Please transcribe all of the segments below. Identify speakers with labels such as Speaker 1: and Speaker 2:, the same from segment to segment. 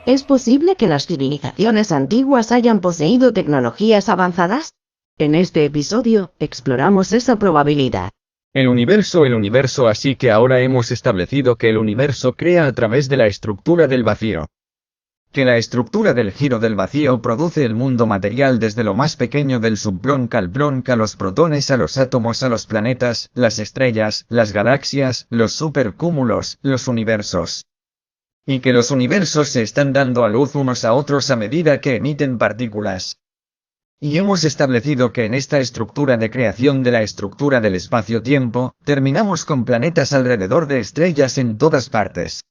Speaker 1: ¿Es posible que las civilizaciones antiguas hayan poseído tecnologías avanzadas? En este episodio, exploramos esa probabilidad.
Speaker 2: El universo, así que ahora hemos establecido que el universo crea a través de la estructura del vacío. Que la estructura del giro del vacío produce el mundo material desde lo más pequeño del subbronca al bronca, los protones a los átomos a los planetas, las estrellas, las galaxias, los supercúmulos, los universos. Y que los universos se están dando a luz unos a otros a medida que emiten partículas. Y hemos establecido que en esta estructura de creación de la estructura del espacio-tiempo, terminamos con planetas alrededor de estrellas en todas partes.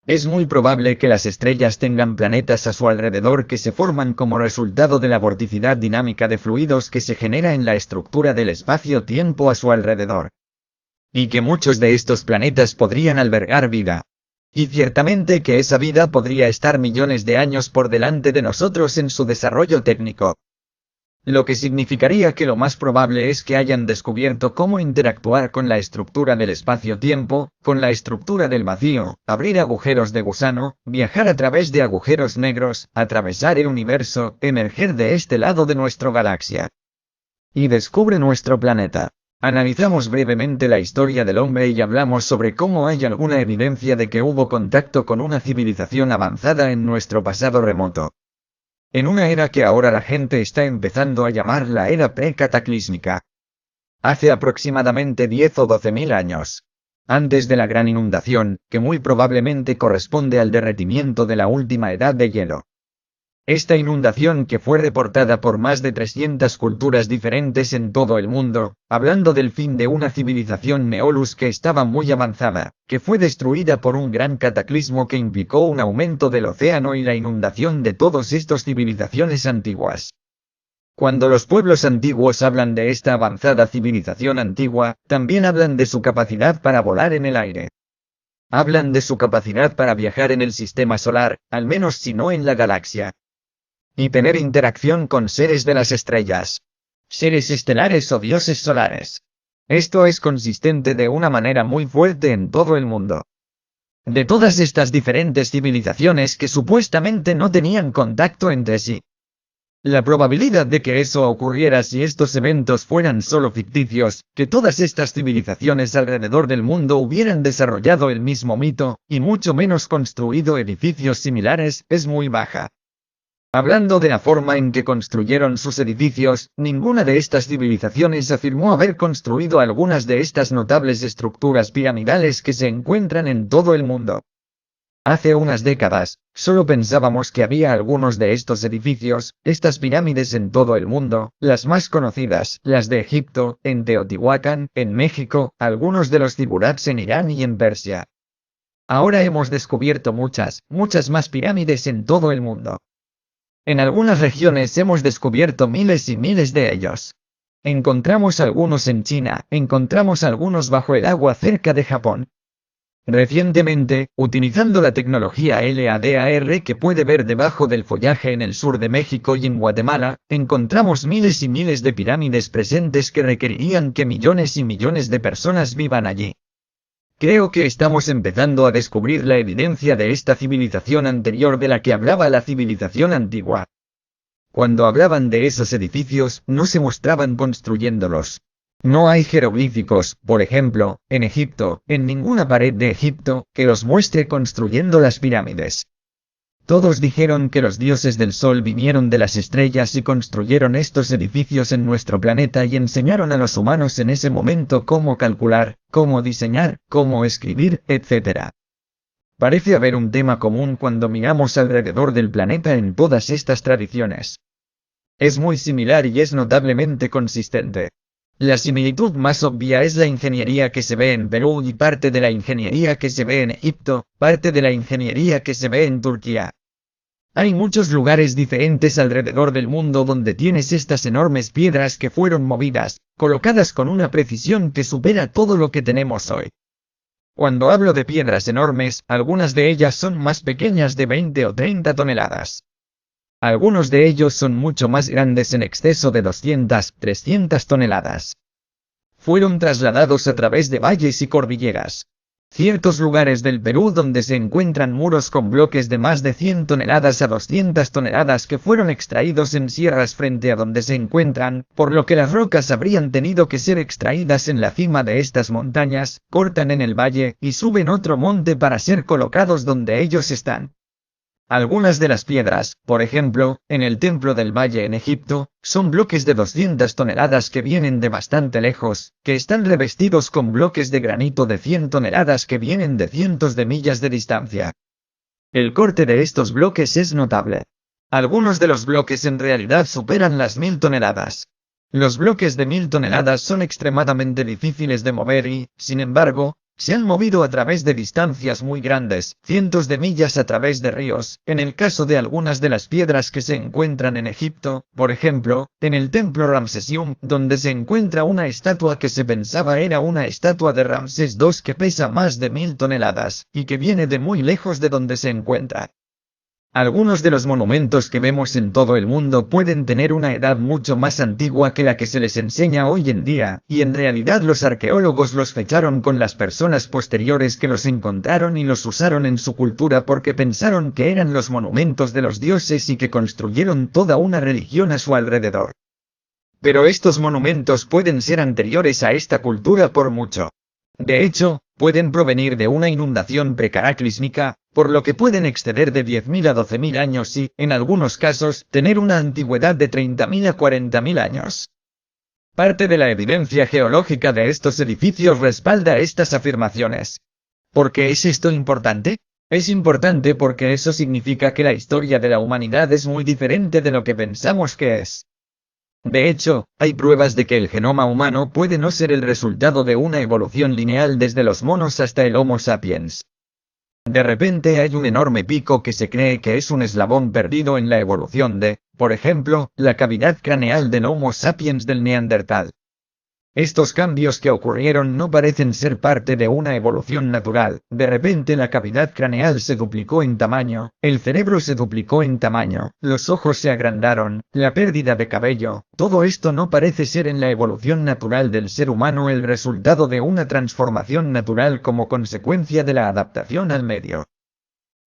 Speaker 2: Es muy probable que las estrellas tengan planetas a su alrededor que se forman como resultado de la vorticidad dinámica de fluidos que se genera en la estructura del espacio-tiempo a su alrededor. Y que muchos de estos planetas podrían albergar vida. Y ciertamente que esa vida podría estar millones de años por delante de nosotros en su desarrollo técnico. Lo que significaría que lo más probable es que hayan descubierto cómo interactuar con la estructura del espacio-tiempo, con la estructura del vacío, abrir agujeros de gusano, viajar a través de agujeros negros, atravesar el universo, emerger de este lado de nuestra galaxia. Y descubre nuestro planeta. Analizamos brevemente la historia del hombre y hablamos sobre cómo hay alguna evidencia de que hubo contacto con una civilización avanzada en nuestro pasado remoto. En una era que ahora la gente está empezando a llamar la era precataclísmica. Hace aproximadamente 10 o 12.000 años. Antes de la gran inundación, que muy probablemente corresponde al derretimiento de la última edad de hielo. Esta inundación que fue reportada por más de 300 culturas diferentes en todo el mundo, hablando del fin de una civilización Neolus que estaba muy avanzada, que fue destruida por un gran cataclismo que implicó un aumento del océano y la inundación de todas estas civilizaciones antiguas. Cuando los pueblos antiguos hablan de esta avanzada civilización antigua, también hablan de su capacidad para volar en el aire. Hablan de su capacidad para viajar en el sistema solar, al menos si no en la galaxia. Y tener interacción con seres de las estrellas. Seres estelares o dioses solares. Esto es consistente de una manera muy fuerte en todo el mundo. De todas estas diferentes civilizaciones que supuestamente no tenían contacto entre sí. La probabilidad de que eso ocurriera si estos eventos fueran solo ficticios, que todas estas civilizaciones alrededor del mundo hubieran desarrollado el mismo mito, y mucho menos construido edificios similares, es muy baja. Hablando de la forma en que construyeron sus edificios, ninguna de estas civilizaciones afirmó haber construido algunas de estas notables estructuras piramidales que se encuentran en todo el mundo. Hace unas décadas, solo pensábamos que había algunos de estos edificios, estas pirámides en todo el mundo, las más conocidas, las de Egipto, en Teotihuacán, en México, algunos de los zigurats en Irán y en Persia. Ahora hemos descubierto muchas más pirámides en todo el mundo. En algunas regiones hemos descubierto miles y miles de ellos. Encontramos algunos en China, encontramos algunos bajo el agua cerca de Japón. Recientemente, utilizando la tecnología LADAR que puede ver debajo del follaje en el sur de México y en Guatemala, encontramos miles y miles de pirámides presentes que requerirían que millones y millones de personas vivan allí. Creo que estamos empezando a descubrir la evidencia de esta civilización anterior de la que hablaba la civilización antigua. Cuando hablaban de esos edificios, no se mostraban construyéndolos. No hay jeroglíficos, por ejemplo, en Egipto, en ninguna pared de Egipto, que los muestre construyendo las pirámides. Todos dijeron que los dioses del sol vinieron de las estrellas y construyeron estos edificios en nuestro planeta y enseñaron a los humanos en ese momento cómo calcular, cómo diseñar, cómo escribir, etc. Parece haber un tema común cuando miramos alrededor del planeta en todas estas tradiciones. Es muy similar y es notablemente consistente. La similitud más obvia es la ingeniería que se ve en Perú y parte de la ingeniería que se ve en Egipto, parte de la ingeniería que se ve en Turquía. Hay muchos lugares diferentes alrededor del mundo donde tienes estas enormes piedras que fueron movidas, colocadas con una precisión que supera todo lo que tenemos hoy. Cuando hablo de piedras enormes, algunas de ellas son más pequeñas de 20 o 30 toneladas. Algunos de ellos son mucho más grandes en exceso de 200, 300 toneladas. Fueron trasladados a través de valles y cordilleras. Ciertos lugares del Perú donde se encuentran muros con bloques de más de 100 toneladas a 200 toneladas que fueron extraídos en sierras frente a donde se encuentran, por lo que las rocas habrían tenido que ser extraídas en la cima de estas montañas, cortan en el valle y suben otro monte para ser colocados donde ellos están. Algunas de las piedras, por ejemplo, en el Templo del Valle en Egipto, son bloques de 200 toneladas que vienen de bastante lejos, que están revestidos con bloques de granito de 100 toneladas que vienen de cientos de millas de distancia. El corte de estos bloques es notable. Algunos de los bloques en realidad superan las 1000 toneladas. Los bloques de 1000 toneladas son extremadamente difíciles de mover y, sin embargo, se han movido a través de distancias muy grandes, cientos de millas a través de ríos. En el caso de algunas de las piedras que se encuentran en Egipto, por ejemplo, en el templo Ramsesium, donde se encuentra una estatua que se pensaba era una estatua de Ramsés II que pesa más de 1000 toneladas, y que viene de muy lejos de donde se encuentra. Algunos de los monumentos que vemos en todo el mundo pueden tener una edad mucho más antigua que la que se les enseña hoy en día, y en realidad los arqueólogos los fecharon con las personas posteriores que los encontraron y los usaron en su cultura porque pensaron que eran los monumentos de los dioses y que construyeron toda una religión a su alrededor. Pero estos monumentos pueden ser anteriores a esta cultura por mucho. De hecho, pueden provenir de una inundación precataclísmica, por lo que pueden exceder de 10.000 a 12.000 años y, en algunos casos, tener una antigüedad de 30.000 a 40.000 años. Parte de la evidencia geológica de estos edificios respalda estas afirmaciones. ¿Por qué es esto importante? Es importante porque eso significa que la historia de la humanidad es muy diferente de lo que pensamos que es. De hecho, hay pruebas de que el genoma humano puede no ser el resultado de una evolución lineal desde los monos hasta el Homo sapiens. De repente hay un enorme pico que se cree que es un eslabón perdido en la evolución de, por ejemplo, la cavidad craneal del Homo sapiens del Neandertal. Estos cambios que ocurrieron no parecen ser parte de una evolución natural. De repente la cavidad craneal se duplicó en tamaño, el cerebro se duplicó en tamaño, los ojos se agrandaron, la pérdida de cabello. Todo esto no parece ser en la evolución natural del ser humano el resultado de una transformación natural como consecuencia de la adaptación al medio.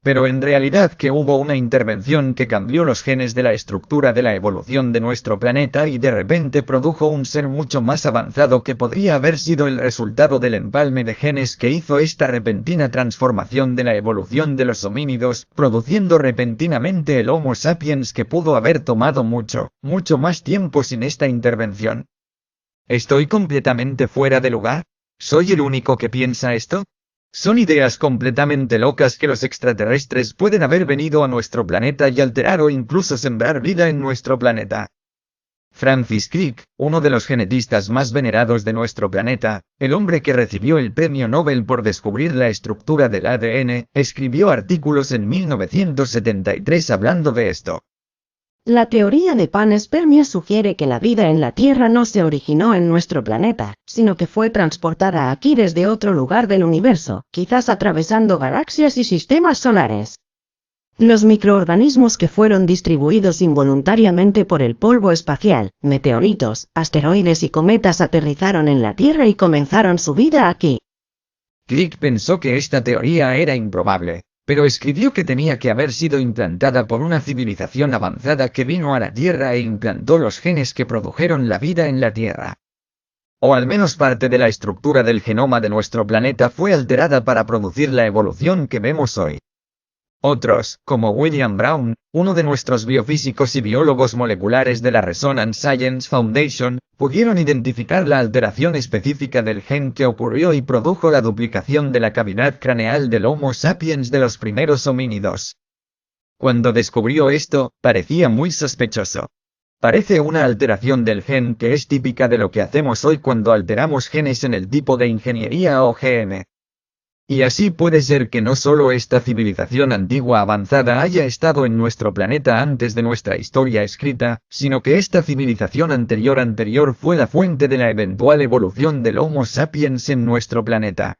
Speaker 2: Pero en realidad que hubo una intervención que cambió los genes de la estructura de la evolución de nuestro planeta y de repente produjo un ser mucho más avanzado que podría haber sido el resultado del empalme de genes que hizo esta repentina transformación de la evolución de los homínidos, produciendo repentinamente el Homo sapiens que pudo haber tomado mucho más tiempo sin esta intervención. ¿Estoy completamente fuera de lugar? ¿Soy el único que piensa esto? Son ideas completamente locas que los extraterrestres pueden haber venido a nuestro planeta y alterar o incluso sembrar vida en nuestro planeta. Francis Crick, uno de los genetistas más venerados de nuestro planeta, el hombre que recibió el premio Nobel por descubrir la estructura del ADN, escribió artículos en 1973 hablando de esto.
Speaker 1: La teoría de panspermia sugiere que la vida en la Tierra no se originó en nuestro planeta, sino que fue transportada aquí desde otro lugar del universo, quizás atravesando galaxias y sistemas solares. Los microorganismos que fueron distribuidos involuntariamente por el polvo espacial, meteoritos, asteroides y cometas aterrizaron en la Tierra y comenzaron su vida aquí.
Speaker 2: Crick pensó que esta teoría era improbable, pero escribió que tenía que haber sido implantada por una civilización avanzada que vino a la Tierra e implantó los genes que produjeron la vida en la Tierra. O al menos parte de la estructura del genoma de nuestro planeta fue alterada para producir la evolución que vemos hoy. Otros, como William Brown, uno de nuestros biofísicos y biólogos moleculares de la Resonance Science Foundation, pudieron identificar la alteración específica del gen que ocurrió y produjo la duplicación de la cavidad craneal del Homo sapiens de los primeros homínidos. Cuando descubrió esto, parecía muy sospechoso. Parece una alteración del gen que es típica de lo que hacemos hoy cuando alteramos genes en el tipo de ingeniería OGM. Y así puede ser que no solo esta civilización antigua avanzada haya estado en nuestro planeta antes de nuestra historia escrita, sino que esta civilización anterior fue la fuente de la eventual evolución del Homo sapiens en nuestro planeta.